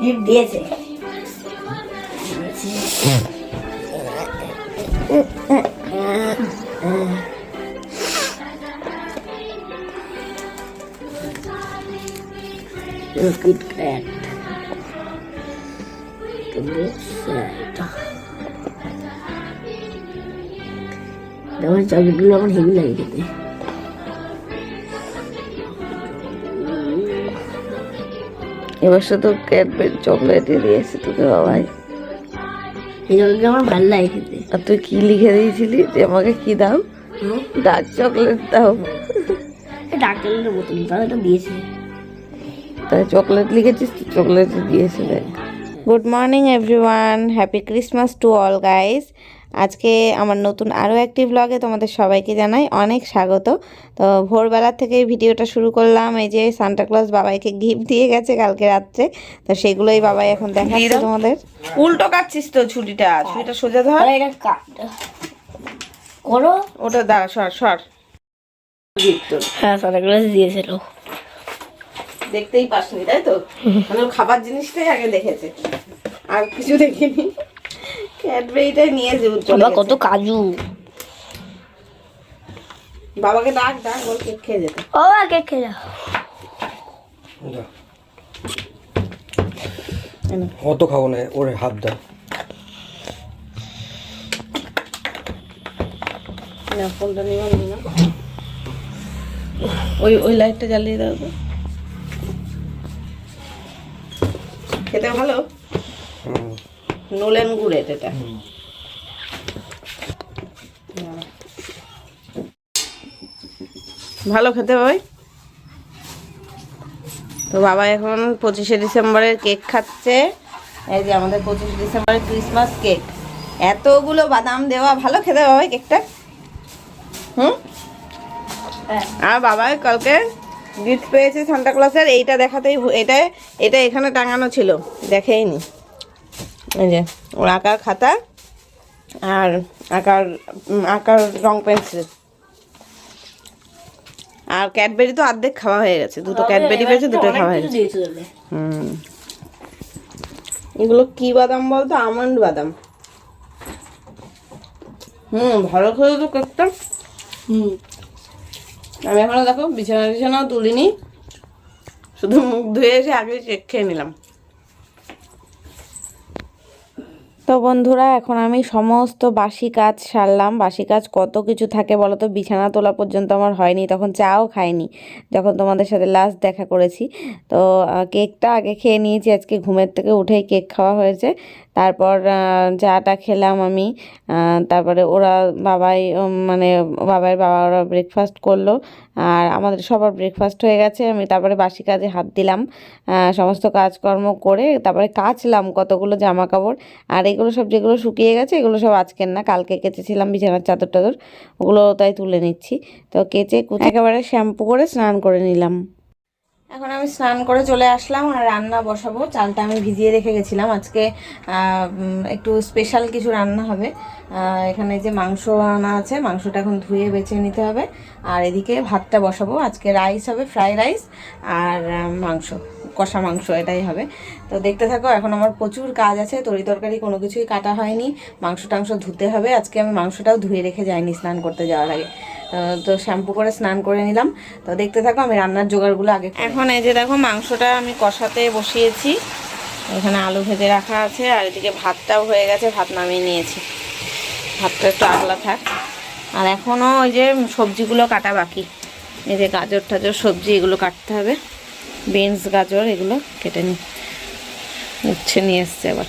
Gift দিয়েছে। KitKat আমার চকলেটগুলো আমার হেভি লাগে খেতে। এবার শুধু ক্যাডবেরি চকলেটই দিয়েছে তোকে বাবাই। এই চকলেট আমার ভালো লাগে খেতে। আর তুই কি লিখে দিয়েছিলি যে আমাকে কি দাও? ডার্ক চকলেট দাও। ডার্ক চকলেটের বোতল তাহলে তো দিয়েছে। তাই চকলেট লিখেছিস তো চকলেট দিয়েছে দেখ। Good morning everyone, happy Christmas to all guys. আজকে আমার নতুন আরও একটি ব্লগে তোমাদের সবাইকে জানাই অনেক স্বাগত। তো ভোরবেলা থেকে ভিডিওটা শুরু করলাম। এই যে সান্টাক্লজ বাবাইকে গিফট দিয়ে গেছে কালকে রাত্রে, তো সেগুলোই বাবাই এখন দেখাচ্ছে তোমাদের। উল্টো কাটছিস তো ছুরিটা সোজা ধর। এটা করো ওটা দাঁড়া, সর সর। হ্যাঁ সান্টাক্লজ দিয়েছিল, দেখতেই পাসনি তাই তো? মানে খাবার জিনিসটাই আগে দেখেছে, আর কিছু দেখিনি। ক্যাডবেরিটাই নিয়েছে চলে গেছে। কত কাজু। বাবাকে ডাক ডাক, ওর কেক খেয়ে যেতে। ও কেক খেয়ে যাও। অত খাবো না, ওরে হাত দাও। না ফোনটা নিবন্ধ না, ওই ওই লাইটটা জ্বালিয়ে দাও তো। খেতে ভালো, নোলেন গুড়ের এটা। ভালো খেতে ভাই। তো বাবা এখন 25শে ডিসেম্বরের কেক খাচ্ছে। এই যে আমাদের 25শে ডিসেম্বরের ক্রিসমাস কেক, এতগুলো বাদাম দেওয়া। ভালো খেতে বাবা কেকটা। আর বাবাই কালকে গিফট পেয়েছে সান্টাক্লজের। এইটা দেখাতেই এটা এখানে টাঙানো ছিল, দেখেইনি। এই যে ওর আঁকার খাতা আর আঁকার রং পেন্সিল। আর ক্যাডবেরি তো অর্ধেক খাওয়া হয়ে গেছে, দুটো ক্যাডবেরি পেয়েছে, দুটো খাওয়া হয়ে গেছে। এগুলো কি বাদাম বলতো? আমন্ড বাদাম। ভালো খেয়ে তো কেকটা। আমি এখনো দেখো বিছানাও তুলিনি, শুধু মুখ ধুয়ে এসে আগে কেক খেয়ে নিলাম। তো বন্ধুরা এখন আমি সমস্ত বাসি কাজ সারলাম। বাসি কাজ কত কিছু থাকে বলো তো, বিছানা তোলা পর্যন্ত আমার হয়নি, তখন চাও খাইনি যখন তোমাদের সাথে লাস্ট দেখা করেছি। তো কেকটা আগে খেয়ে নিয়েছি, আজকে ঘুমের থেকে উঠেই কেক খাওয়া হয়েছে। তারপর চাটা খেলাম আমি। তারপরে ওরা বাবার বাবা ওরা ব্রেকফাস্ট করলো, আর আমাদের সবার ব্রেকফাস্ট হয়ে গেছে। আমি তারপরে বাসি কাজে হাত দিলাম, সমস্ত কাজকর্ম করে তারপরে কাচলাম কতগুলো জামা কাপড়। আর এগুলো সব যেগুলো শুকিয়ে গেছে এগুলো সব আজকের না, কালকে কেচেছিলাম বিছানার চাদর টাদর, ওগুলো তাই তুলে নিচ্ছি। তো কেচে কুচে একেবারে শ্যাম্পু করে স্নান করে নিলাম। এখন আমি স্নান করে চলে আসলাম আর রান্না বসাবো। চালটা আমি ভিজিয়ে রেখে গেছিলাম, আজকে একটু স্পেশাল কিছু রান্না হবে। এখানে যে মাংস আনা আছে, মাংসটা এখন ধুয়ে বেছে নিতে হবে। আর এদিকে ভাতটা বসাবো, আজকে রাইস হবে, ফ্রাই রাইস আর মাংস, কষা মাংস, এটাই হবে। তো দেখতে থাকো। এখন আমার প্রচুর কাজ আছে, তরি তরকারি কোনো কিছুই কাটা হয়নি, মাংস টাংস ধুতে হবে। আজকে আমি মাংসটাও ধুয়ে রেখে যাইনি স্নান করতে যাওয়ার আগে। তো শ্যাম্পু করে স্নান করে নিলাম। তো দেখতে থাকো, আমি রান্নার জোগাড়গুলো আগে। এখন এই যে দেখো মাংসটা আমি কষাতে বসিয়েছি, এখানে আলু ভেজে রাখা আছে, আর এদিকে ভাতটাও হয়ে গেছে, ভাত নামিয়ে নিয়েছি। ভাতটা একটু আগলা থাক। আর এখনও ওই যে সবজিগুলো কাটা বাকি, এই যে গাজর টাজর সবজি এগুলো কাটতে হবে, বিনস গাজর এগুলো কেটে নিয়ে এসছে। আবার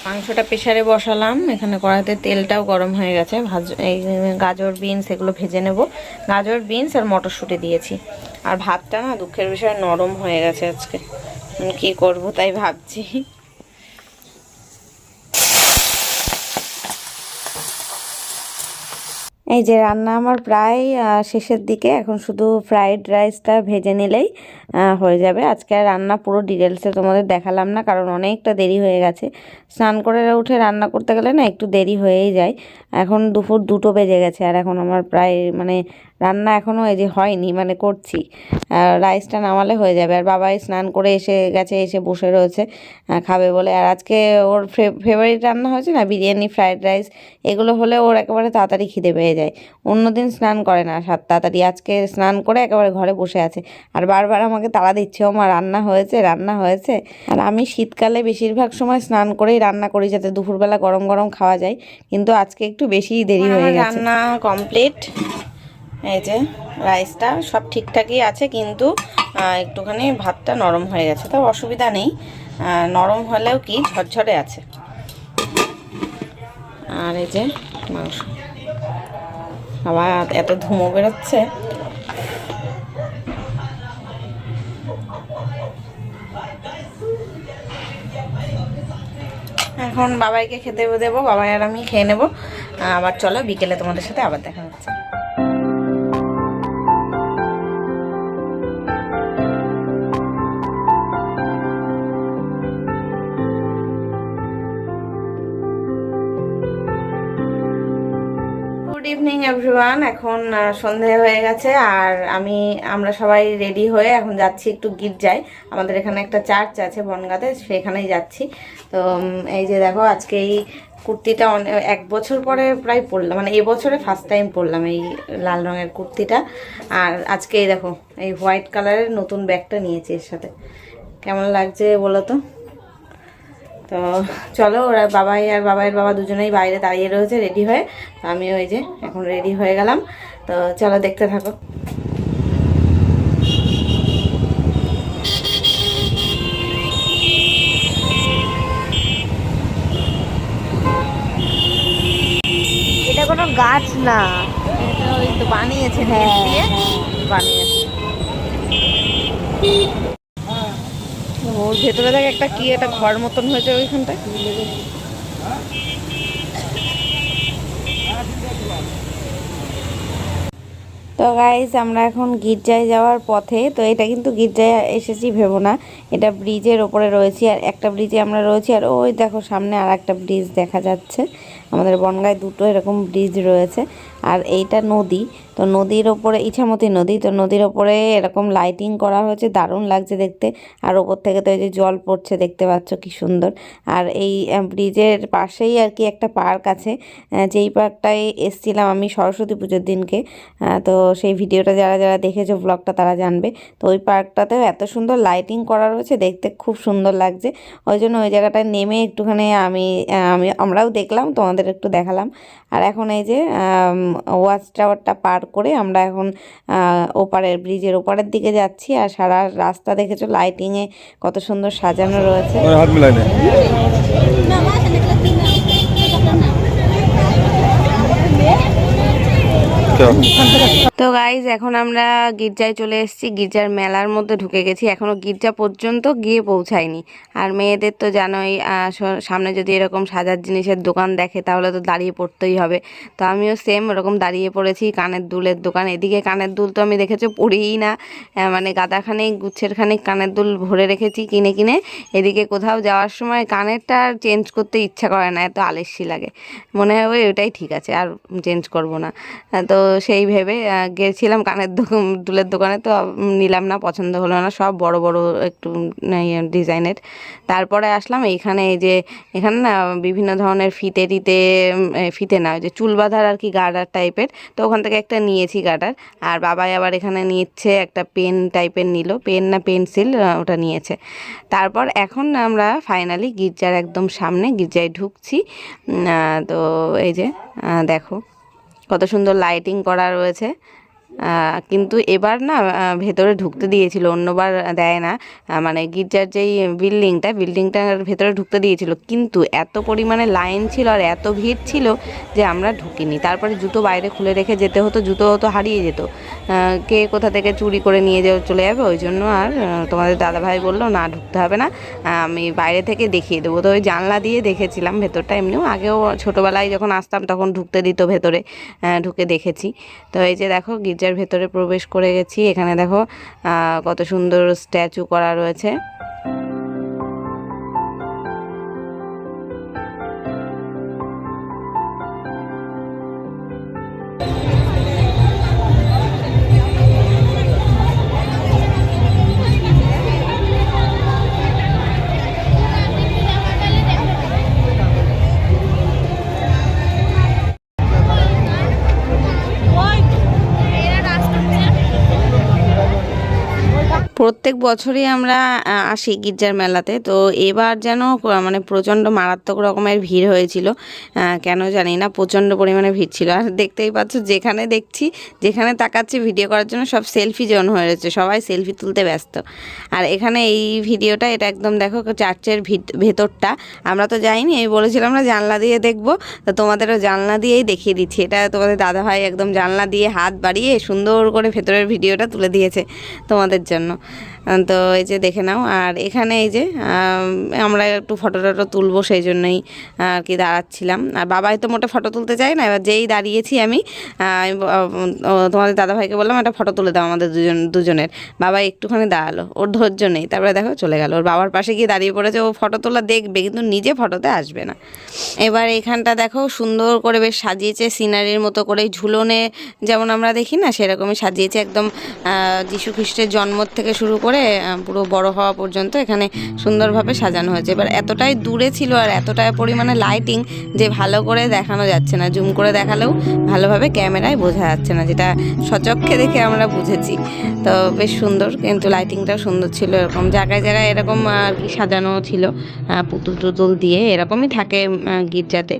মাংসটা প্রেসারে বসালাম, এখানে কড়াইতে তেলটাও গরম হয়ে গেছে। এই গাজর বিনস এগুলো ভেজে নেব। গাজর বিনস আর মটরশুঁটি দিয়েছি। আর ভাতটা না দুঃখের বিষয়ে নরম হয়ে গেছে আজকে, কি করব তাই ভাবছি। এই যে রান্না আমার প্রায় শেষের দিকে, এখন শুধু ফ্রাইড রাইসটা ভেজে নিলেই হয়ে যাবে। আজকে আর রান্না পুরো ডিটেলসে তোমাদের দেখালাম না, কারণ অনেকটা দেরি হয়ে গেছে। স্নান করে উঠে রান্না করতে গেলে না একটু দেরি হয়েই যায়। এখন দুপুর 2টো বেজে গেছে, আর এখন আমার প্রায় রান্না এখনও এই যে হয়নি, মানে করছি। রাইসটা নামালে হয়ে যাবে। আর বাবাই স্নান করে এসে গেছে, এসে বসে রয়েছে খাবে বলে। আর আজকে ওর ফেভারিট রান্না হয়েছে না, বিরিয়ানি, ফ্রাইড রাইস, এগুলো হলে ওর একেবারে তাড়াতাড়ি খিদে পেয়ে যায়। অন্যদিন স্নান করে না তাড়াতাড়ি, আজকে স্নান করে একেবারে ঘরে বসে আছে আর বারবার আমাকে তাড়া দিচ্ছে, ও মা রান্না হয়েছে, রান্না হয়েছে। আর আমি শীতকালে বেশিরভাগ সময় স্নান করেই রান্না করি, যাতে দুপুরবেলা গরম গরম খাওয়া যায়, কিন্তু আজকে একটু বেশিই দেরি হয়ে গেছে। রান্না কমপ্লিট। এই যে রাইসটা সব ঠিকঠাকই আছে, কিন্তু একটুখানি ভাতটা নরম হয়ে গেছে, তো অসুবিধা নেই, নরম হলেও কি ঝরঝরে আছে। আর এই যে মাংস, আবার এত ধুমো বেরোচ্ছে। এখন বাবাইকে খেতে দেবো, বাবাই আর আমি খেয়ে নেবো। আবার চলো বিকেলে তোমাদের সাথে আবার দেখা হচ্ছে। Good evening everyone. এখন সন্ধে হয়ে গেছে আর আমরা সবাই রেডি হয়ে এখন যাচ্ছি একটু গির্জায়। আমাদের এখানে একটা চার্চ আছে বনগাঁতে, সেখানেই যাচ্ছি। তো এই যে দেখো, আজকে এই কুর্তিটা 1 বছর পরে প্রায় পরলাম, মানে এবছরে ফার্স্ট টাইম পরলাম এই লাল রঙের কুর্তিটা। আর আজকে এই দেখো, এই হোয়াইট কালারের নতুন ব্যাগটা নিয়েছি এর সাথে। কেমন লাগছে বলো তো? তো চলো, ওরা বাবাই আর বাবাইয়ের বাবা দুজনেই বাইরে দাঁড়িয়ে রয়েছে রেডি হয়ে। তো আমিও এই যে এখন রেডি হয়ে গেলাম। তো চলো দেখতে থাকো। এটা কোনো গাছ না, এটা ওই তো বানিয়েছে, হ্যাঁ, দিয়ে বানিয়েছে। ওর ভেতরে দেখ একটা কি একটা ঘর মতন হয়েছে ওইখানটায়। তো গাইজ, আমরা এখন গির্জায় যাওয়ার পথে। তো এটা কিন্তু গির্জায় এসেছি ভেবো না, এটা ব্রিজের ওপরে রয়েছি। আর একটা ব্রিজে আমরা রয়েছি, আর ওই দেখো সামনে আর একটা ব্রিজ দেখা যাচ্ছে। আমাদের বনগাঁয় দুটো এরকম ব্রিজ রয়েছে। আর এইটা নদী, তো নদীর ওপরে ইছামতি নদী, তো নদীর ওপরে এরকম লাইটিং করা হয়েছে, দারুণ লাগছে দেখতে। আর ওপর থেকে তো এই যে জল পড়ছে, দেখতে পাচ্ছ কি সুন্দর। আর এই ব্রিজের পাশেই আর কি একটা পার্ক আছে, যেই পার্কটায় এসছিলাম আমি সরস্বতী পুজোর দিনকে। তো সেই ভিডিওটা যারা যারা দেখেছো ব্লগটা তারা জানবে। তো ওই পার্কটাতেও এত সুন্দর লাইটিং করা রয়েছে, দেখতে খুব সুন্দর লাগছে। ওই জন্য ওই জায়গাটায় নেমে একটুখানি আমরাও দেখলাম, তোমাদের একটু দেখালাম। আর এখন এই যে ওয়াচ টাওয়ারটা পার করে আমরা এখন ওপারের ব্রিজের ওপারের দিকে যাচ্ছি। আর সারা রাস্তা দেখেছো লাইটিংয়ে কত সুন্দর সাজানো রয়েছে। হাত মিলাই নে। তো গাইজ, এখন আমরা গির্জায় চলে এসেছি, গির্জার মেলার মধ্যে ঢুকে গেছি। এখনো গির্জা পর্যন্ত গিয়ে পৌঁছায়নি। আর মেয়েদের তো জানোই, সামনে যদি এরকম সাজার জিনিসের দোকান দেখে তাহলে তো দাঁড়িয়ে পড়তেই হবে। তো আমিও সেম ওরকম দাঁড়িয়ে পড়েছি। কানের দুলের দোকান, এদিকে কানের দুল তো আমি দেখেছো পড়িই না, মানে গাদাখানেক গুচ্ছের খানিক কানের দুল ভরে রেখেছি কিনে কিনে। এদিকে কোথাও যাওয়ার সময় কানেরটা আর চেঞ্জ করতে ইচ্ছা করে না, এত আলস্যি লাগে, মনে হয় ওই ওটাই ঠিক আছে, আর চেঞ্জ করব না। তো সেই ভেবে গেছিলাম কানের দুলের দোকানে, তো নিলাম না, পছন্দ হলো না, সব বড় বড় একটু ডিজাইনের। তারপরে আসলাম এইখানে, এই যে এখানে না বিভিন্ন ধরনের ফিতে না, ওই যে চুল বাঁধার আর কি গার্ডার টাইপের। তো ওখান থেকে একটা নিয়েছি গার্ডার। আর বাবাই আবার এখানে নিচ্ছে একটা পেন টাইপের, নিল পেন না পেন্সিল, ওটা নিয়েছে। তারপর এখন আমরা ফাইনালি গির্জার একদম সামনে গির্জায় ঢুকছি। তো এই যে দেখো কত সুন্দর লাইটিং করা রয়েছে। কিন্তু এবার না ভেতরে ঢুকতে দিয়েছিল, অন্যবার দেয় না। মানে গির্জার যেই বিল্ডিংটার ভেতরে ঢুকতে দিয়েছিল, কিন্তু এত পরিমাণে লাইন ছিল আর এত ভিড় ছিল যে আমরা ঢুকিনি। তারপরে জুতো বাইরে খুলে রেখে যেতে হতো, জুতো তো হারিয়ে যেত, কে কোথা থেকে চুরি করে নিয়ে চলে যাবে। ওই জন্য আর তোমাদের দাদাভাই বললো না, ঢুকতে হবে না, আমি বাইরে থেকে দেখিয়ে দেবো। তো ওই জানলা দিয়ে দেখেছিলাম ভেতরটা, এমনিও আগেও ছোটোবেলায় যখন আসতাম তখন ঢুকতে দিত ভেতরে, ঢুকে দেখেছি। তো এই যে দেখো গির্জার ভেতরে প্রবেশ করে গেছি। এখানে দেখো কত সুন্দর স্ট্যাচু করা রয়েছে। প্রত্যেক বছরই আমরা আসি গির্জার মেলাতে। তো এবার যেন মানে প্রচণ্ড মারাত্মক রকমের ভিড় হয়েছিল, কেন জানি না, প্রচণ্ড পরিমাণে ভিড় ছিল। আর দেখতেই পাচ্ছ যেখানে তাকাচ্ছি ভিডিও করার জন্য সব সেলফি জোন হয়ে রয়েছে, সবাই সেলফি তুলতে ব্যস্ত। আর এখানে এই ভিডিওটা, এটা একদম দেখো চার্চের ভেতরটা, আমরা তো যাইনি, আমি বলেছিলাম না জানলা দিয়ে দেখবো, তো তোমাদেরও জানলা দিয়েই দেখিয়ে দিচ্ছি। এটা তোমাদের দাদাভাই একদম জানলা দিয়ে হাত বাড়িয়ে সুন্দর করে ভেতরের ভিডিওটা তুলে দিয়েছে তোমাদের জন্য। তো এই যে দেখে নাও। আর এখানে এই যে আমরা একটু ফটো তুলবো, সেই জন্যই আর কি দাঁড়াচ্ছিলাম। আর বাবাই তো মোটে ফটো তুলতে চায় না, এবার যেই দাঁড়িয়েছি আমি তোমাদের দাদাভাইকে বললাম একটা ফটো তুলে দাও আমাদের দুজনের। বাবা একটুখানি দাঁড়ালো, ওর ধৈর্য নেই, তারপরে দেখো চলে গেল, ওর বাবার পাশে গিয়ে দাঁড়িয়ে পড়েছে। ও ফটো তোলা দেখবে কিন্তু নিজে ফটোতে আসবে না। এবার এখানটা দেখো সুন্দর করে বেশ সাজিয়েছে, সিনারির মতো করে, ঝুলনে যেমন আমরা দেখি না সেরকমই সাজিয়েছে। একদম যীশু খ্রিস্টের জন্ম থেকে শুরু করে পুরো বড় হওয়া পর্যন্ত এখানে সুন্দরভাবে সাজানো হয়েছে। এবার এতটাই দূরে ছিল আর এতটাই পরিমাণে লাইটিং যে ভালো করে দেখানো যাচ্ছে না, জুম করে দেখালেও ভালোভাবে ক্যামেরায় বোঝা যাচ্ছে না, যেটা সচক্ষে দেখে আমরা বুঝেছি। তো বেশ সুন্দর, কিন্তু লাইটিংটাও সুন্দর ছিল। এরকম জায়গায় জায়গায় এরকম আর কি সাজানো ছিল পুতুল টুতুল দিয়ে, এরকমই থাকে গির্জাতে।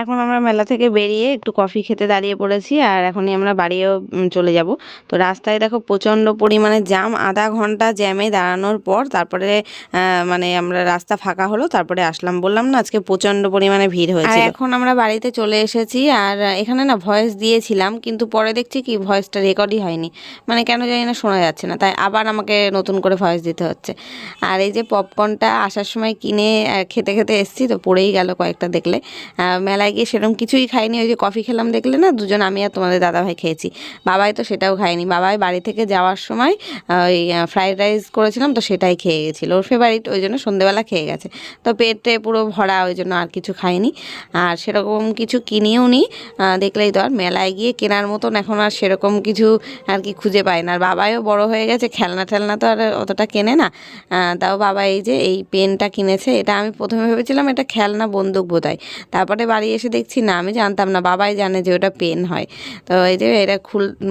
এখন আমরা মেলা থেকে বেরিয়ে একটু কফি খেতে দাঁড়িয়ে পড়েছি, আর এখনই আমরা বাড়িও চলে যাব। তো রাস্তায় দেখো প্রচণ্ড পরিমাণে জ্যাম, আধা ঘন্টা জ্যামে দাঁড়ানোর পর তারপরে মানে আমরা রাস্তা ফাঁকা হলো, তারপরে আসলাম। বললাম না আজকে প্রচণ্ড পরিমাণে ভিড় হয়েছে। এখন আমরা বাড়িতে চলে এসেছি, আর এখানে না ভয়েস দিয়েছিলাম, কিন্তু পরে দেখছি কি ভয়েসটা রেকর্ডই হয়নি, মানে কেন জানি না শোনা যাচ্ছে না, তাই আবার আমাকে নতুন করে ভয়েস দিতে হচ্ছে। আর এই যে পপকর্নটা আসার সময় কিনে খেতে খেতে এসেছি, তো পড়েই গেল কয়েকটা। দেখলে মেলায় গিয়ে সেরকম কিছুই খাইনি, ওই যে কফি খেলাম দেখলে না দুজন, আমি আর তোমাদের দাদাভাই খেয়েছি, বাবাই তো সেটাও খায়নি। বাবাই বাড়ি থেকে যাওয়ার সময় ওই ফ্রাইড রাইস করেছিলাম, তো সেটাই খেয়ে গেছিলো, ওর ফেভারিট, ওই জন্য সন্ধেবেলা খেয়ে গেছে। তো পেটে পুরো ভরা, ওই জন্য আর কিছু খাইনি, আর সেরকম কিছু কিনেও নি। দেখলেই তো, আর মেলায় গিয়ে কেনার মতন এখন আর সেরকম কিছু আর কি খুঁজে পাই না। আর বাবাইও বড় হয়ে গেছে, খেলনা টেলনা তো আর অতটা কেনে না। তাও বাবা এই যে এই পেনটা কিনেছে, এটা আমি প্রথমে ভেবেছিলাম এটা খেলনা বন্দুক বোধহয়, তারপরে বাড়ি এসে দেখছি না, আমি জানতাম না, বাবাই জানে যে ওটা পেন হয়। তো এই যে এটা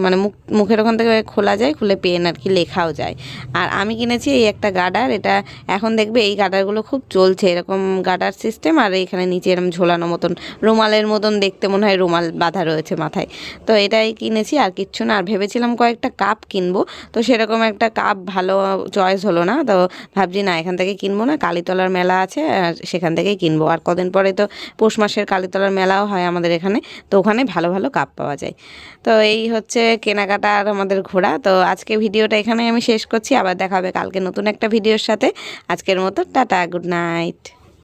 মানে মুখের ওখান থেকে খোলা যায়, খুলে পেন আর কি লেখাও যায়। আর আমি কিনেছি এই একটা গার্ডার, এটা এখন দেখবে এই গার্ডারগুলো খুব চলছে, এরকম গার্ডার সিস্টেম, আর এখানে নিচে এরকম ঝোলানো মতন রুমালের মতন দেখতে, মনে হয় রুমাল বাঁধা রয়েছে মাথায়। তো এটাই কিনেছি, আর কিচ্ছু না। আর ভেবেছিলাম কয়েকটা কাপ কিনবো, তো সেরকম একটা কাপ ভালো চয়েস হলো না, তো ভাবছি না এখান থেকে কিনবো না, কালীতলার মেলা আছে সেখান থেকেই কিনবো। আর কদিন পরে তো পৌষ মাসের কালীতলার মেলাও হয় আমাদের এখানে, তো ওখানে ভালো ভালো কাপ পাওয়া যায়। তো এই হচ্ছে কেনাকাটা আর আমাদের ঘোরা। তো আজকে ভিডিওটা এখানে আমি শেষ করছি, আবার দেখা হবে কালকে নতুন একটা ভিডিওর সাথে। আজকের মতো টাটা, গুড নাইট।